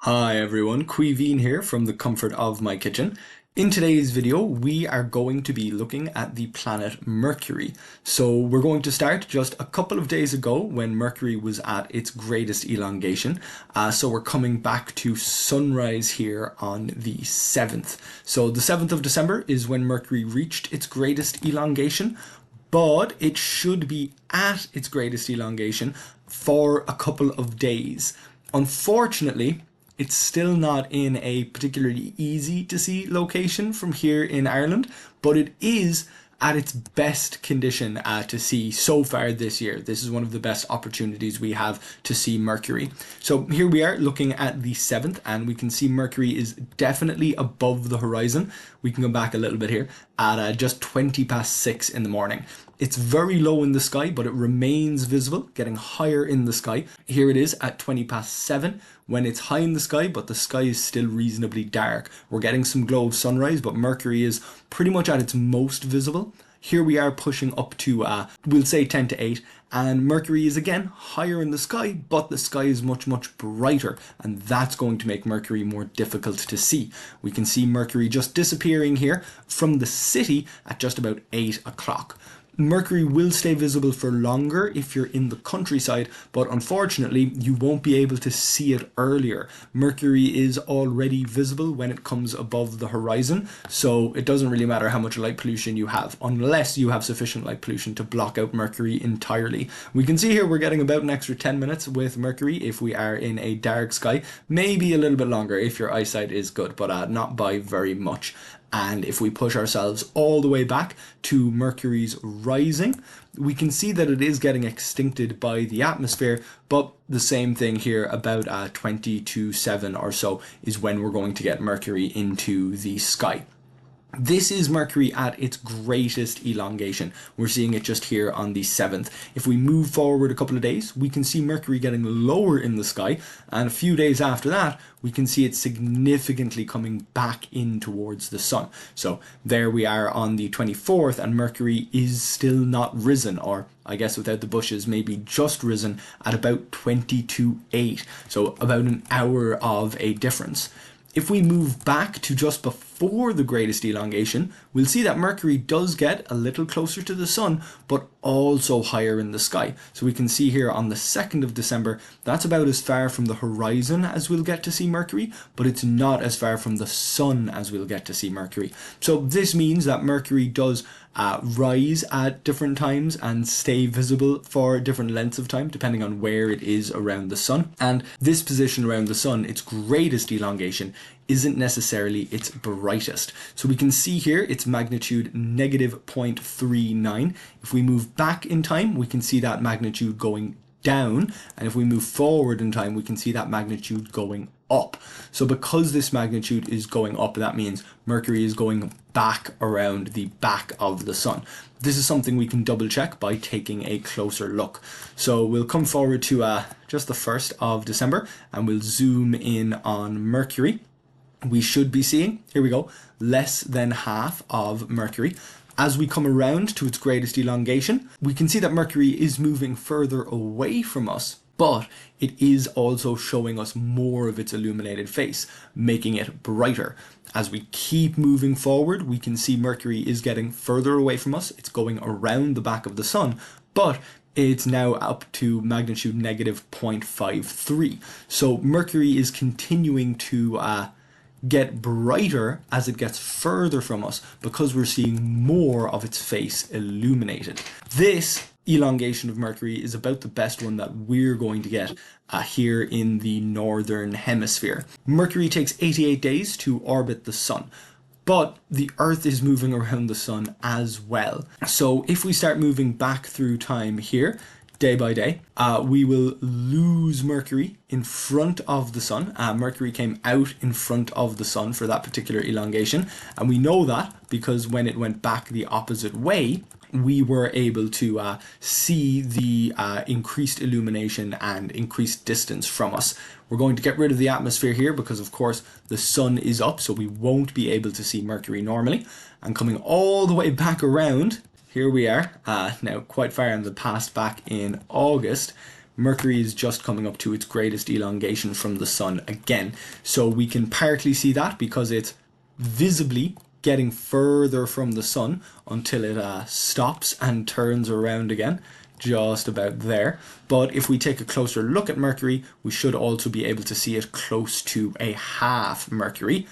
Hi everyone, Quiveen here from the comfort of my kitchen. In today's video, we are going to be looking at the planet Mercury. So we're going to start just a couple of days ago when Mercury was at its greatest elongation. So we're coming back to sunrise here on the 7th. So the 7th of December is when Mercury reached its greatest elongation, but it should be at its greatest elongation for a couple of days. Unfortunately, it's still not in a particularly easy to see location from here in Ireland, but it is at its best condition to see so far this year. This is one of the best opportunities we have to see Mercury. So here we are looking at the 7th, and we can see Mercury is definitely above the horizon. We can go back a little bit here at just 20 past 6 in the morning. It's very low in the sky, but it remains visible, getting higher in the sky. Here it is at 20 past 7 when it's high in the sky, but the sky is still reasonably dark. We're getting some glow of sunrise, but Mercury is pretty much at its most visible. Here we are pushing up to, we'll say 10 to 8, and Mercury is again higher in the sky, but the sky is much, much brighter, and that's going to make Mercury more difficult to see. We can see Mercury just disappearing here from the city at just about 8 o'clock. Mercury will stay visible for longer if you're in the countryside, but unfortunately you won't be able to see it earlier. Mercury is already visible when it comes above the horizon, so it doesn't really matter how much light pollution you have, unless you have sufficient light pollution to block out Mercury entirely. We can see here we're getting about an extra 10 minutes with Mercury if we are in a dark sky, maybe a little bit longer if your eyesight is good, but not by very much. And if we push ourselves all the way back to Mercury's rising, we can see that it is getting extincted by the atmosphere, but the same thing here about 20 to 7 or so is when we're going to get Mercury into the sky. This is Mercury at its greatest elongation. We're seeing it just here on the 7th. If we move forward a couple of days, we can see Mercury getting lower in the sky, and a few days after that, we can see it significantly coming back in towards the sun. So there we are on the 24th, and Mercury is still not risen, or I guess without the bushes, maybe just risen at about 20 to 8. So about an hour of a difference. If we move back to just before the greatest elongation, we'll see that Mercury does get a little closer to the sun, but also higher in the sky. So we can see here on the 2nd of December, that's about as far from the horizon as we'll get to see Mercury, but it's not as far from the sun as we'll get to see Mercury. So this means that Mercury does rise at different times and stay visible for different lengths of time depending on where it is around the sun. And this position around the sun, its greatest elongation, isn't necessarily its brightest. So we can see here its magnitude negative 0.39. If we move back in time, we can see that magnitude going down, and if we move forward in time, we can see that magnitude going up. So because this magnitude is going up, that means Mercury is going back around the back of the sun. This is something we can double check by taking a closer look. So we'll come forward to just the 1st of December, and we'll zoom in on Mercury. We should be seeing, here we go, less than half of Mercury. As we come around to its greatest elongation, we can see that Mercury is moving further away from us, but it is also showing us more of its illuminated face, making it brighter. As we keep moving forward, we can see Mercury is getting further away from us. It's going around the back of the sun, but it's now up to magnitude negative 0.53. So Mercury is continuing to get brighter as it gets further from us because we're seeing more of its face illuminated. This elongation of Mercury is about the best one that we're going to get here in the northern hemisphere. Mercury takes 88 days to orbit the sun, but the Earth is moving around the sun as well. So if we start moving back through time here, day by day, we will lose Mercury in front of the sun. Mercury came out in front of the sun for that particular elongation, and we know that because when it went back the opposite way, we were able to see the increased illumination and increased distance from us. We're going to get rid of the atmosphere here because of course the sun is up, so we won't be able to see Mercury normally. And coming all the way back around, here we are, now quite far in the past, back in August, Mercury is just coming up to its greatest elongation from the sun again. So we can partly see that because it's visibly getting further from the sun until it stops and turns around again, just about there. But if we take a closer look at Mercury, we should also be able to see it close to a half Mercury.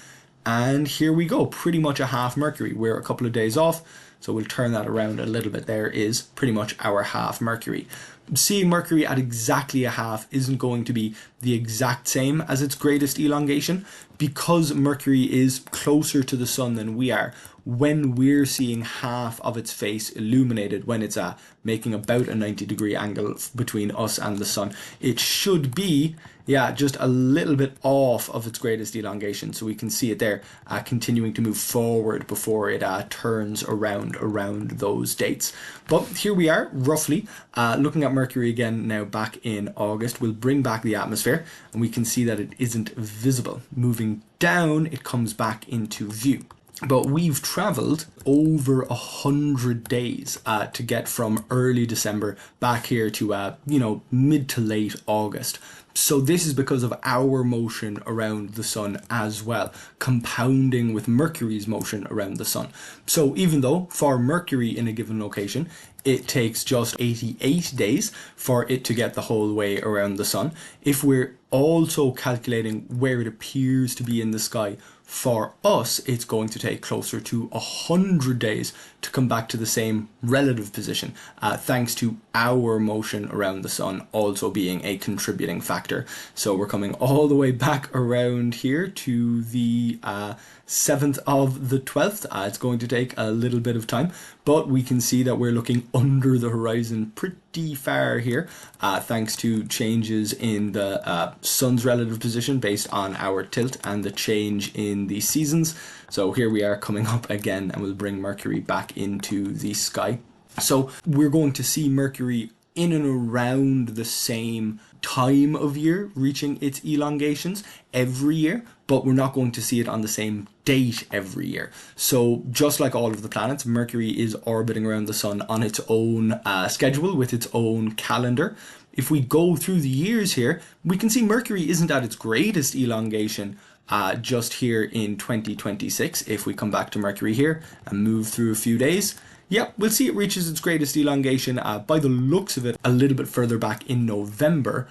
And here we go, pretty much a half Mercury. We're a couple of days off, so we'll turn that around a little bit. There is pretty much our half Mercury. Seeing Mercury at exactly a half isn't going to be the exact same as its greatest elongation, because Mercury is closer to the sun than we are. When we're seeing half of its face illuminated, when it's making about a 90-degree angle between us and the sun, it should be, just a little bit off of its greatest elongation. So we can see it there continuing to move forward before it turns around those dates. But here we are, roughly, looking at Mercury again now back in August. We'll bring back the atmosphere and we can see that it isn't visible. Moving down, it comes back into view. But we've traveled over 100 days to get from early December back here to, mid to late August. So this is because of our motion around the sun as well, compounding with Mercury's motion around the sun. So even though for Mercury in a given location, it takes just 88 days for it to get the whole way around the sun, if we're also calculating where it appears to be in the sky, for us, it's going to take closer to 100 days to come back to the same relative position, thanks to our motion around the sun also being a contributing factor. So we're coming all the way back around here to the 7th of the 12th. It's going to take a little bit of time, but we can see that we're looking under the horizon pretty far here, thanks to changes in the sun's relative position based on our tilt and the change in the seasons. So here we are coming up again, and we'll bring Mercury back into the sky. So we're going to see Mercury in and around the same time of year reaching its elongations every year, but we're not going to see it on the same date every year. So just like all of the planets, Mercury is orbiting around the sun on its own schedule with its own calendar. If we go through the years here, we can see Mercury isn't at its greatest elongation just here in 2026. If we come back to Mercury here and move through a few days, we'll see it reaches its greatest elongation by the looks of it a little bit further back in November,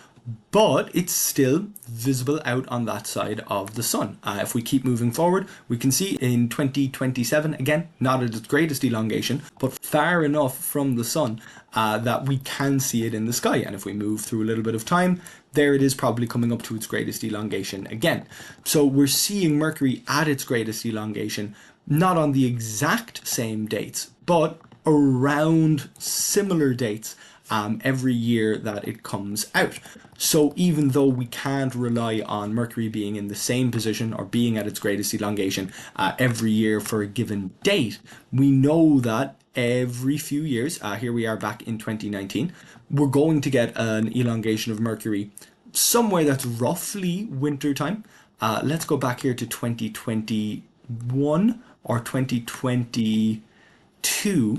but it's still visible out on that side of the sun. If we keep moving forward, we can see in 2027, again, not at its greatest elongation, but far enough from the sun that we can see it in the sky. And if we move through a little bit of time, there it is, probably coming up to its greatest elongation again. So we're seeing Mercury at its greatest elongation, not on the exact same dates, but around similar dates every year that it comes out. So even though we can't rely on Mercury being in the same position or being at its greatest elongation every year for a given date, we know that every few years, here we are back in 2019, we're going to get an elongation of Mercury somewhere that's roughly winter time. Let's go back here to 2021 or 2022,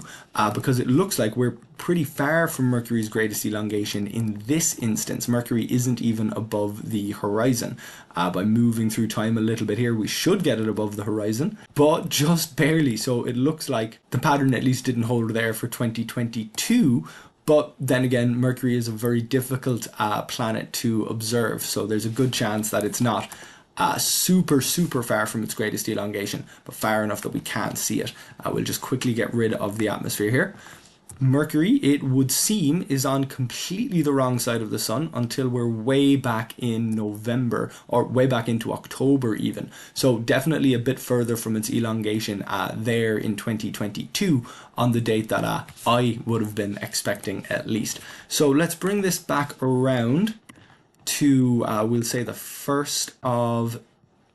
because it looks like we're pretty far from Mercury's greatest elongation in this instance. Mercury isn't even above the horizon. By moving through time a little bit here, we should get it above the horizon, but just barely. So it looks like the pattern at least didn't hold there for 2022. But then again, Mercury is a very difficult planet to observe, so there's a good chance that it's not super far from its greatest elongation, but far enough that we can't see it. We'll just quickly get rid of the atmosphere here. Mercury, it would seem, is on completely the wrong side of the sun until we're way back in November, or way back into October even. So definitely a bit further from its elongation there in 2022 on the date that I would have been expecting at least. So let's bring this back around to, we'll say, the 1st of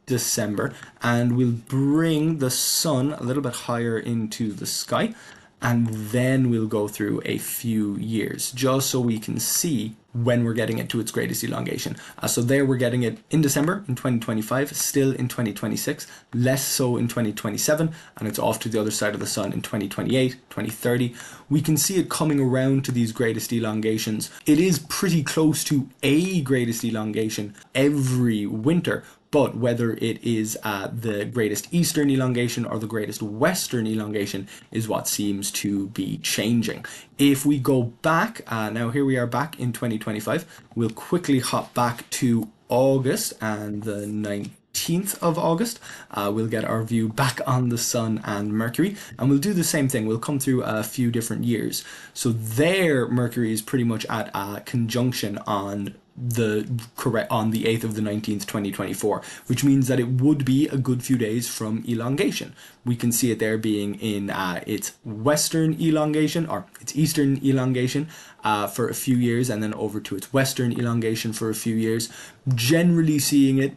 December, and we'll bring the sun a little bit higher into the sky, and then we'll go through a few years just so we can see when we're getting it to its greatest elongation. So there we're getting it in December in 2025, still in 2026, less so in 2027, and it's off to the other side of the sun in 2028, 2030. We can see it coming around to these greatest elongations. It is pretty close to a greatest elongation every winter, but whether it is the greatest eastern elongation or the greatest western elongation is what seems to be changing. If we go back, now here we are back in 2025, we'll quickly hop back to August and the 19th of August. We'll get our view back on the sun and Mercury, and we'll do the same thing. We'll come through a few different years. So there Mercury is pretty much at a conjunction on the 8th of the 19th 2024, which means that it would be a good few days from elongation. We can see it there being in its western elongation or its eastern elongation for a few years, and then over to its western elongation for a few years, generally seeing it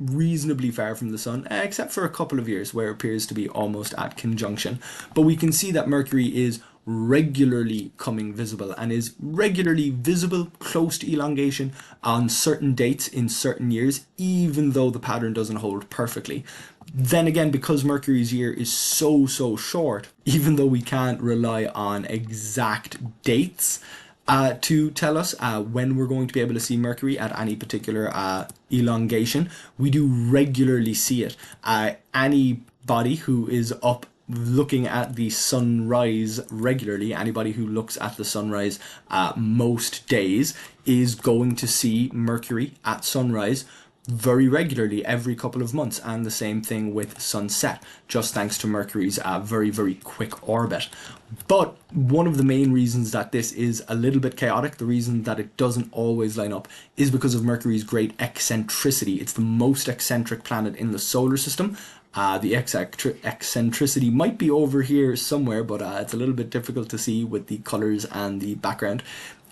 reasonably far from the sun, except for a couple of years where it appears to be almost at conjunction. But we can see that Mercury is regularly coming visible and is regularly visible close to elongation on certain dates in certain years, even though the pattern doesn't hold perfectly. Then again, because Mercury's year is so short, even though we can't rely on exact dates to tell us when we're going to be able to see Mercury at any particular elongation, we do regularly see it. Anybody who is up looking at the sunrise regularly, anybody who looks at the sunrise most days is going to see Mercury at sunrise very regularly every couple of months, and the same thing with sunset, just thanks to Mercury's very quick orbit. But one of the main reasons that this is a little bit chaotic, the reason that it doesn't always line up, is because of Mercury's great eccentricity. It's the most eccentric planet in the solar system. The eccentricity might be over here somewhere, but it's a little bit difficult to see with the colors and the background.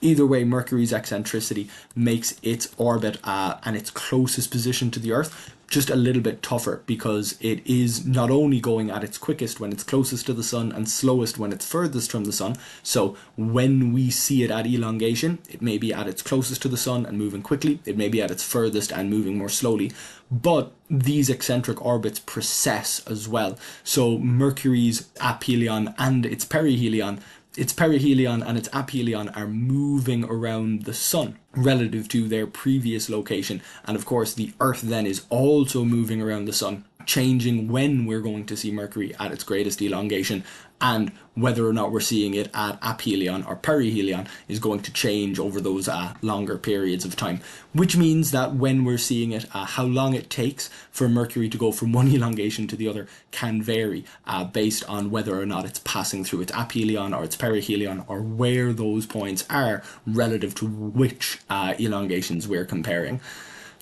Either way, Mercury's eccentricity makes its orbit and its closest position to the Earth just a little bit tougher, because it is not only going at its quickest when it's closest to the sun and slowest when it's furthest from the sun. So when we see it at elongation, it may be at its closest to the sun and moving quickly, it may be at its furthest and moving more slowly, but these eccentric orbits precess as well. So Mercury's aphelion and its perihelion and its aphelion are moving around the sun relative to their previous location. And of course, the Earth then is also moving around the sun, changing when we're going to see Mercury at its greatest elongation, and whether or not we're seeing it at aphelion or perihelion is going to change over those longer periods of time, which means that when we're seeing it, how long it takes for Mercury to go from one elongation to the other can vary based on whether or not it's passing through its aphelion or its perihelion, or where those points are relative to which elongations we're comparing.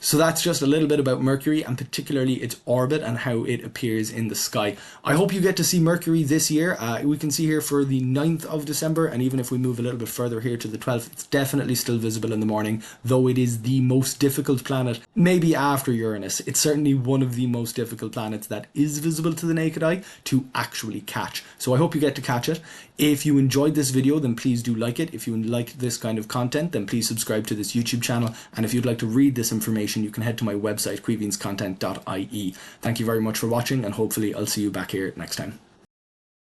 So that's just a little bit about Mercury, and particularly its orbit and how it appears in the sky. I hope you get to see Mercury this year. We can see here for the 9th of December, and even if we move a little bit further here to the 12th, it's definitely still visible in the morning, though it is the most difficult planet, maybe after Uranus. It's certainly one of the most difficult planets that is visible to the naked eye to actually catch. So I hope you get to catch it. If you enjoyed this video, then please do like it. If you like this kind of content, then please subscribe to this YouTube channel. And if you'd like to read this information, you can head to my website, queevinscontent.ie. Thank you very much for watching, and hopefully I'll see you back here next time.